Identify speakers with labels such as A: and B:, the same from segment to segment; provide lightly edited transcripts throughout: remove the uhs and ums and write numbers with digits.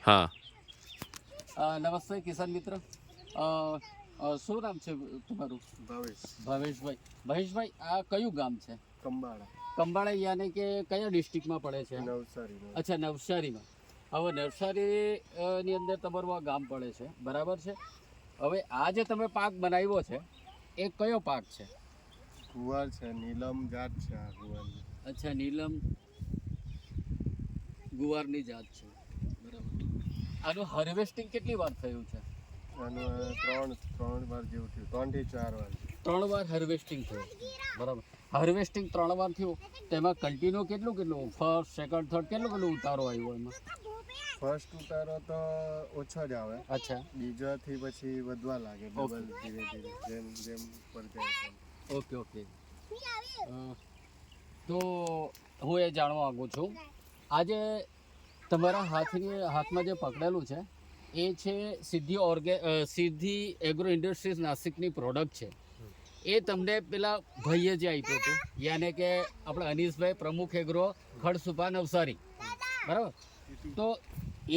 A: હા.
B: નમસ્તે કિસાન મિત્ર. શું નામ છે તમારું? ભાવેશભાઈ. ભાવેશભાઈ, આ કયું ગામ છે? કંબાળા યાની કે કયા ડિસ્ટ્રિક્ટમાં પડે છે?
C: નવસારી.
B: અચ્છા, નવસારીમાં. હવે નવસારી ની અંદર તમારું આ ગામ પડે છે, બરાબર છે. હવે આ જે તમે પાક બનાવ્યો છે એ કયો પાક છે?
C: ગુવાર છે, નીલમ જાત છે આ ગુવારની.
B: અચ્છા, નીલમ ગુવારની જાત છે, બરાબર. આનું હાર્વેસ્ટિંગ કેટલી વાર થયું છે?
C: આનું ત્રણ વાર જેવું થયું, 3 થી 4 વાર.
B: 3 વાર હાર્વેસ્ટિંગ થયું, બરાબર. હાર્વેસ્ટિંગ 3 વાર થયું, તેમાં કન્ટિન્યુ કેટલું ફર્સ્ટ સેકન્ડ થર્ડ કેટલું ઉતારો આવ્યો એમાં?
C: ફર્સ્ટ ઉતારો તો ઓછો જ આવે.
B: અચ્છા.
C: બીજાથી પછી વધવા લાગે, ડબલ ધીરે ધીરે જેમ જેમ પર જાય તેમ.
B: ઓકે. તો હું એ જાણવા માંગુ છું, આજે તમારા હાથમાં જે પકડેલું છે એ છે સિદ્ધિ એગ્રો ઇન્ડસ્ટ્રીઝ નાસિકની પ્રોડક્ટ છે. એ તમને પેલા ભાઈએ જે આપ્યું હતું, યાને કે આપણે અનીશભાઈ, પ્રમુખ એગ્રો, ખડસુપા, નવસારી, બરાબર. તો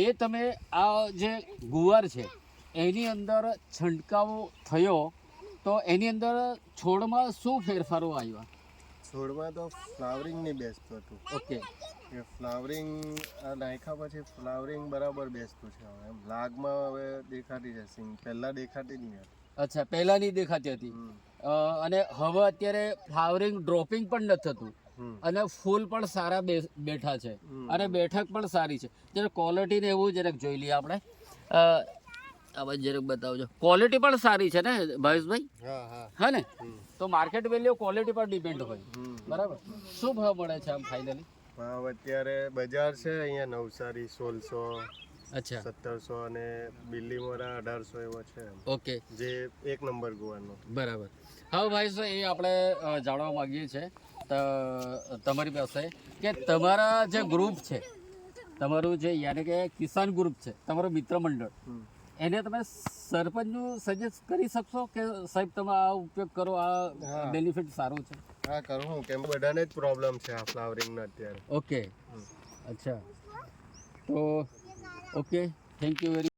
B: એ તમે આ જે ગુવાર છે એની અંદર છંટકાવ થયો તો એની અંદર છોડમાં શું ફેરફારો આવ્યા?
C: છોડમાં તો ફ્લાવરિંગ નહીં બેસતું હતું.
B: ઓકે.
C: એ ફ્લાવરિંગ નાખ્યા પછી ફ્લાવરિંગ બરાબર બેસતું છે. હવે એમ લાગમાં હવે દેખાતી છે સિંગ, પહેલા દેખાતી નહીં હતી.
B: અચ્છા, પહેલા નહીં દેખાતી હતી. અને હવે અત્યારે ફ્લાવરિંગ ડ્રોપિંગ પણ નથી થતું અને ફૂલ પણ સારા બેઠા છે અને બેઠક પણ સારી છે. જ્યારે ક્વોલિટી ને એવું જરાક જોઈ લઈએ આપણે. આ જરાક બતાવજો. ક્વોલિટી પણ સારી છે ને ભાવેશભાઈ? હા ને? તો માર્કેટ વેલ્યુ ક્વોલિટી પર ડિપેન્ડ હોય, બરાબર. શું ભાવ મળે છે આમ ફાઇનલી?
C: ભાવ અત્યારે બજાર છે અહીંયા નવસારી 1600,
B: અચ્છા,
C: 1700 અને બિલ્લીમોરા 1800 એવો છે.
B: ઓકે,
C: જે 1 નંબર ગુવાનો.
B: બરાબર. હા ભાઈ, એ આપણે જાણવા માંગીએ છીએ તમારી પાસે કે તમારા જે ગ્રુપ છે, તમારું જે યાની કે કિસાન ગ્રુપ છે, તમારું મિત્ર મંડળ, એને તમે સરપંચનું સજેસ્ટ કરી શકશો કે સાહેબ તમે આ ઉપયોગ કરો, આ બેનિફિટ સારું છે?
C: હા, કરું. કેમ બધાને જ પ્રોબ્લેમ છે આ ફ્લાવરિંગનો અત્યારે.
B: ઓકે, અચ્છા. તો ઓકે, થેન્ક યુ વેરી